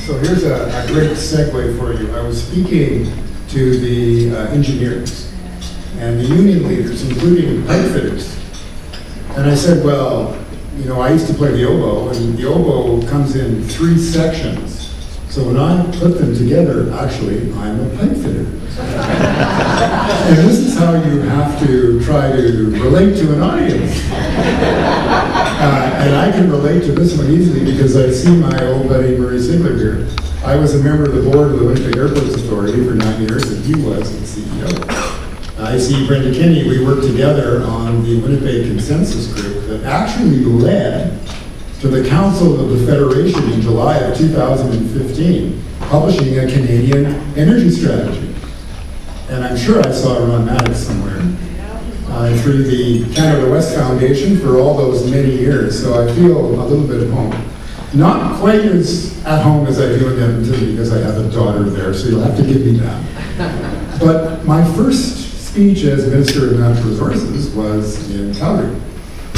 So here's a great segue for you. I was speaking to the engineers and the union leaders, including pipe fitters. And I said, well, you know, I used to play the oboe, and the oboe comes in 3 sections. So when I put them together, actually, I'm a pipe fitter. And this is how you have to try to relate to an audience. And I can relate to this one easily because I see my old buddy Murray Sigler here. I was a member of the board of the Winnipeg Airports Authority for 9 years, and he was the CEO. I see Brenda Kinney. We worked together on the Winnipeg Consensus Group that actually led to the Council of the Federation in July of 2015, publishing a Canadian energy strategy. And I'm sure I saw Ron Maddox somewhere through the Canada West Foundation for all those many years, so I feel a little bit at home. Not quite as at home as I do in Edmonton because I have a daughter there, so you'll have to give me that. But my first speech as Minister of Natural Resources was in Calgary.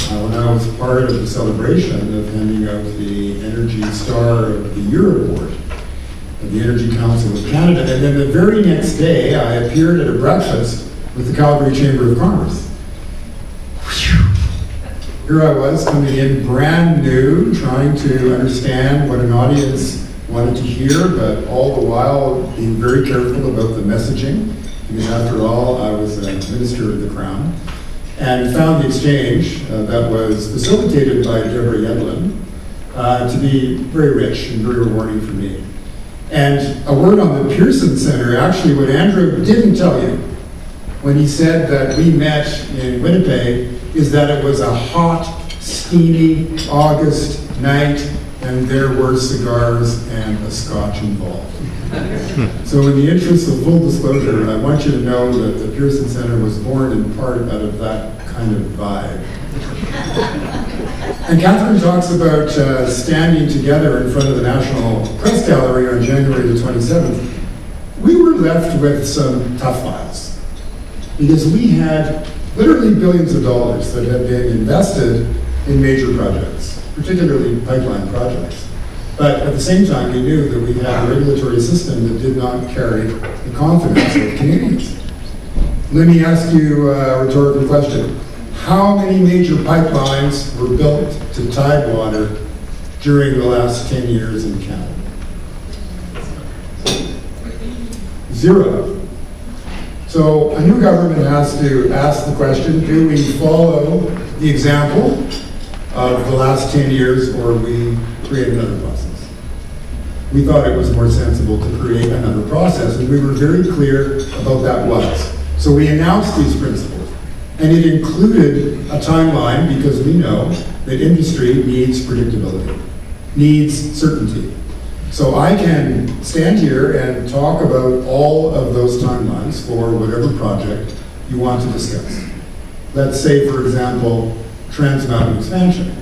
When I was part of the celebration of handing out the Energy Star of the Year Award of the Energy Council of Canada. And then the very next day, I appeared at a breakfast with the Calgary Chamber of Commerce. Here I was, coming in brand new, trying to understand what an audience wanted to hear, but all the while being very careful about the messaging, because after all, I was a minister of the Crown. And found the exchange that was facilitated by Deborah Yedlin to be very rich and very rewarding for me. And a word on the Pearson Center, actually what Andrew didn't tell you when he said that we met in Winnipeg is that it was a hot, steamy August night and there were cigars and a scotch involved. So in the interest of full disclosure, I want you to know that the Pearson Center was born in part out of that kind of vibe. And Catherine talks about standing together in front of the National Press Gallery on January the 27th. We were left with some tough files because we had literally billions of dollars that had been invested in major projects, particularly pipeline projects. But at the same time, we knew that we had a regulatory system that did not carry the confidence of Canadians. Let me ask you a rhetorical question. How many major pipelines were built to Tidewater during the last 10 years in Canada? 0. So a new government has to ask the question, do we follow the example of the last 10 years or we create another process? We thought it was more sensible to create another process, and we were very clear about that was. So we announced these principles, and it included a timeline because we know that industry needs predictability, needs certainty. So I can stand here and talk about all of those timelines for whatever project you want to discuss. Let's say, for example, Trans Mountain expansion.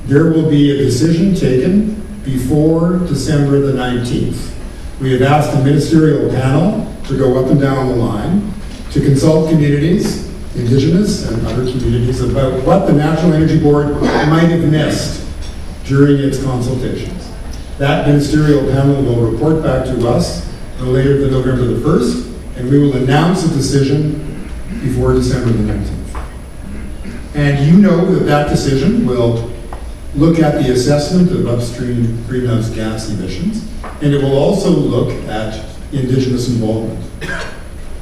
There will be a decision taken before December the 19th. We have asked the ministerial panel to go up and down the line to consult communities, Indigenous and other communities, about what the National Energy Board might have missed during its consultations. That ministerial panel will report back to us no later than November the 1st, and we will announce a decision before December the 19th. And you know that that decision will look at the assessment of upstream greenhouse gas emissions, and it will also look at Indigenous involvement.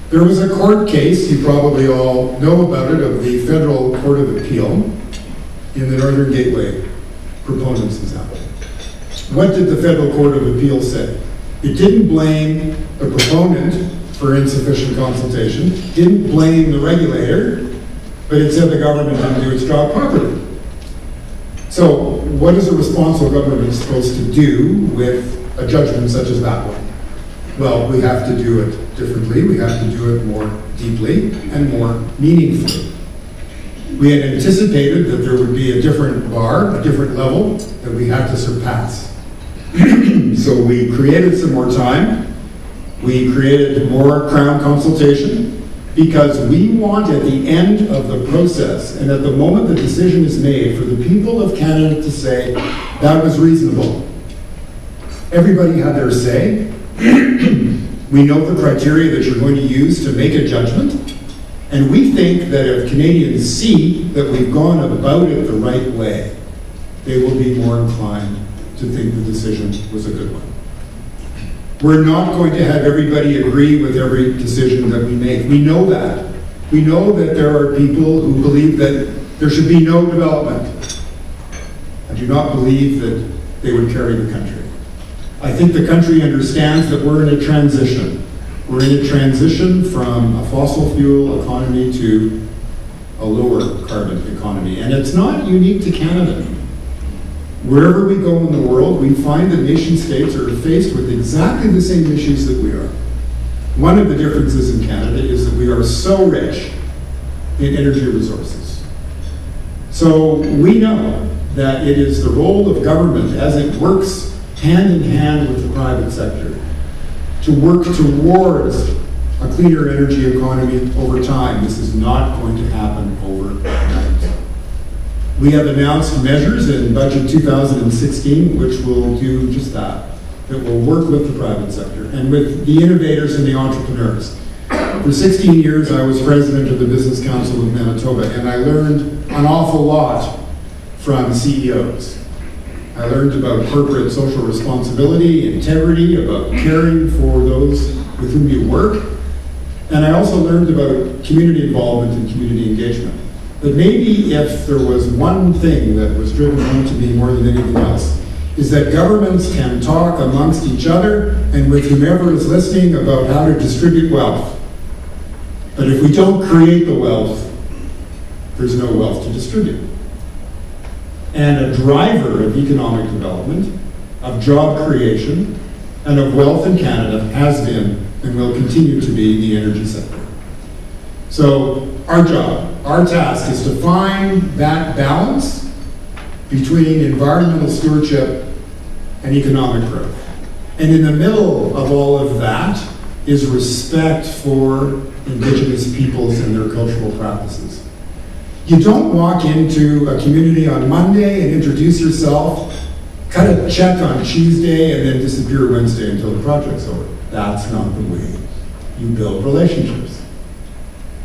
There was a court case, you probably all know about it, of the Federal Court of Appeal in the Northern Gateway proponents example. What did the Federal Court of Appeal say? It didn't blame the proponent for insufficient consultation, didn't blame the regulator, but it said the government didn't do its job properly. So what is a responsible government supposed to do with a judgment such as that one? Well, we have to do it differently. We have to do it more deeply and more meaningfully. We had anticipated that there would be a different bar, a different level that we had to surpass. So we created some more time. We created more Crown consultation because we want at the end of the process and at the moment the decision is made for the people of Canada to say, that was reasonable. Everybody had their say. We know the criteria that you're going to use to make a judgment. And we think that if Canadians see that we've gone about it the right way, they will be more inclined to think the decision was a good one. We're not going to have everybody agree with every decision that we make. We know that. We know that there are people who believe that there should be no development. I do not believe that they would carry the country. I think the country understands that we're in a transition. We're in a transition from a fossil fuel economy to a lower carbon economy. And it's not unique to Canada. Wherever we go in the world, we find that nation states are faced with exactly the same issues that we are. One of the differences in Canada is that we are so rich in energy resources. So we know that it is the role of government, as it works hand in hand with the private sector, to work towards a cleaner energy economy over time. This is not going to happen overnight. We have announced measures in Budget 2016 which will do just that will work with the private sector and with the innovators and the entrepreneurs. For 16 years, I was president of the Business Council of Manitoba, and I learned an awful lot from CEOs. I learned about corporate social responsibility, integrity, about caring for those with whom you work, and I also learned about community involvement and community engagement. But maybe if there was one thing that was driven home to me more than anything else, is that governments can talk amongst each other and with whomever is listening about how to distribute wealth. But if we don't create the wealth, there's no wealth to distribute. And a driver of economic development, of job creation, and of wealth in Canada has been and will continue to be the energy sector. So our job, our task is to find that balance between environmental stewardship and economic growth. And in the middle of all of that is respect for Indigenous peoples and their cultural practices. You don't walk into a community on Monday and introduce yourself, cut a check on Tuesday, and then disappear Wednesday until the project's over. That's not the way you build relationships.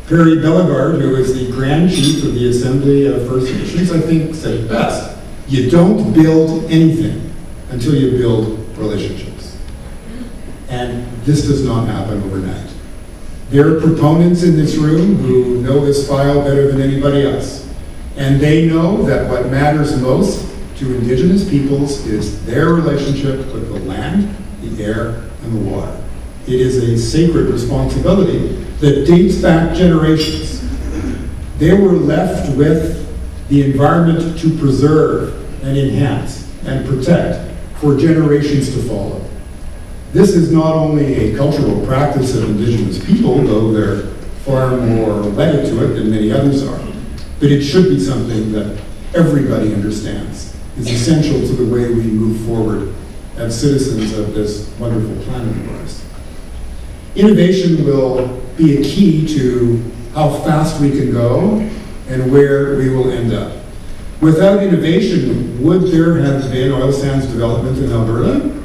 Perry Bellegarde, who is the Grand Chief of the Assembly of First Nations, I think said it best. You don't build anything until you build relationships. And this does not happen overnight. There are proponents in this room who know this file better than anybody else. And they know that what matters most to Indigenous peoples is their relationship with the land, the air, and the water. It is a sacred responsibility that dates back generations. They were left with the environment to preserve and enhance and protect for generations to follow. This is not only a cultural practice of Indigenous people, though they're far more wedded to it than many others are, but it should be something that everybody understands is essential to the way we move forward as citizens of this wonderful planet of ours. Innovation will be a key to how fast we can go and where we will end up. Without innovation, would there have been oil sands development in Alberta?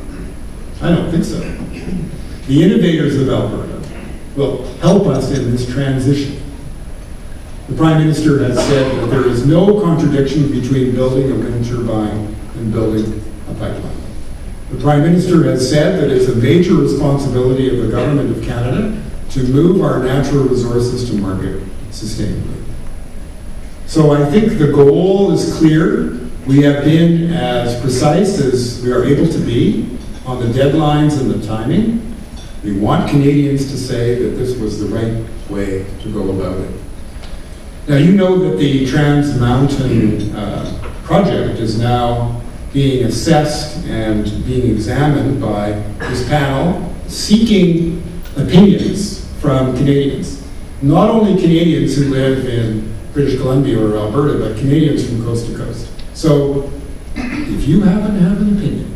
I don't think so. The innovators of Alberta will help us in this transition. The Prime Minister has said that there is no contradiction between building a wind turbine and building a pipeline. The Prime Minister has said that it's a major responsibility of the Government of Canada to move our natural resources to market sustainably. So I think the goal is clear. We have been as precise as we are able to be on the deadlines and the timing. We want Canadians to say that this was the right way to go about it. Now you know that the Trans Mountain project is now being assessed and being examined by this panel, seeking opinions from Canadians. Not only Canadians who live in British Columbia or Alberta, but Canadians from coast to coast. So if you happen to have an opinion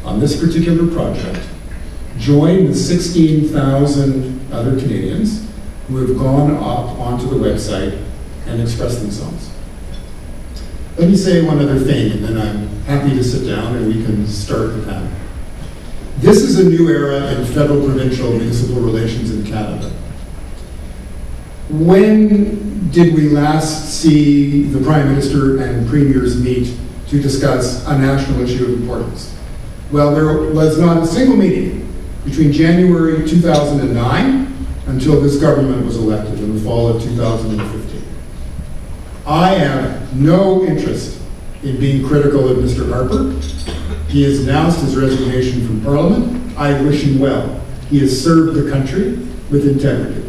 on this particular project, join the 16,000 other Canadians who have gone up onto the website and expressed themselves. Let me say one other thing, and then I'm happy to sit down and we can start the panel. This is a new era in federal-provincial municipal relations in Canada. When did we last see the Prime Minister and Premiers meet to discuss a national issue of importance? Well, there was not a single meeting between January 2009 until this government was elected in the fall of 2015. I have no interest in being critical of Mr. Harper. He has announced his resignation from Parliament. I wish him well. He has served the country with integrity.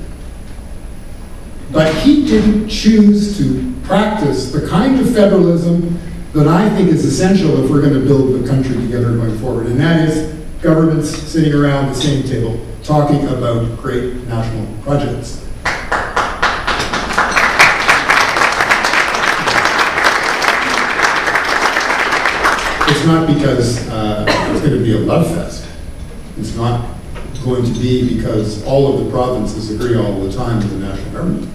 But he didn't choose to practice the kind of federalism that I think is essential if we're going to build the country together going forward. And that is governments sitting around the same table talking about great national projects. It's not because it's going to be a love fest. It's not going to be because all of the provinces agree all the time with the national government.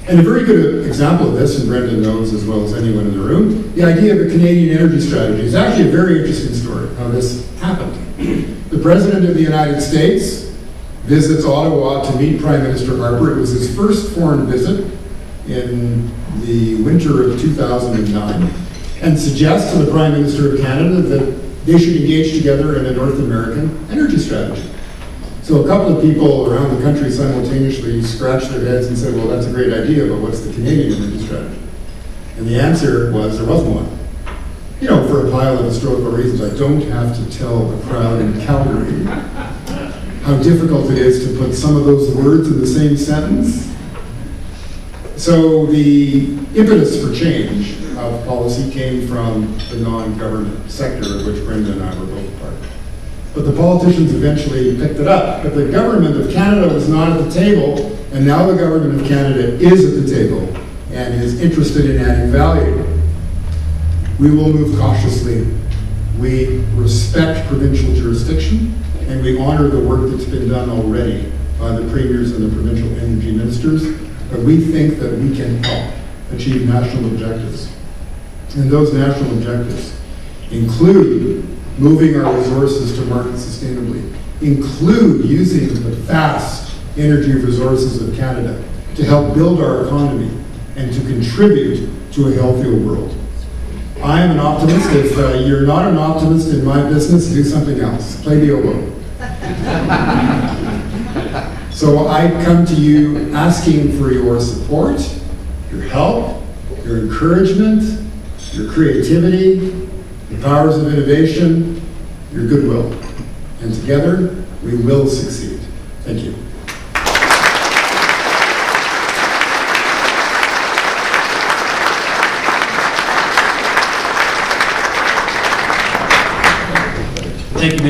And a very good example of this, and Brenda knows as well as anyone in the room, the idea of a Canadian energy strategy is actually a very interesting story, how this happened. The President of the United States visits Ottawa to meet Prime Minister Harper. It was his first foreign visit in the winter of 2009, and suggests to the Prime Minister of Canada that they should engage together in a North American energy strategy. So a couple of people around the country simultaneously scratched their heads and said, well, that's a great idea, but what's the Canadian energy strategy? And the answer was there wasn't one. You know, for a pile of historical reasons, I don't have to tell the crowd in Calgary how difficult it is to put some of those words in the same sentence. So the impetus for change of policy came from the non-government sector, of which Brenda and I were both part. But the politicians eventually picked it up. But the government of Canada was not at the table, and now the government of Canada is at the table and is interested in adding value. We will move cautiously. We respect provincial jurisdiction, and we honor the work that's been done already by the premiers and the provincial energy ministers, but we think that we can help achieve national objectives. And those national objectives include moving our resources to market sustainably, include using the vast energy resources of Canada to help build our economy and to contribute to a healthier world. I am an optimist. If you're not an optimist in my business, do something else. Play the oboe. So I come to you asking for your support, your help, your encouragement, your creativity, the powers of innovation, your goodwill. And together, we will succeed. Thank you. Thank you.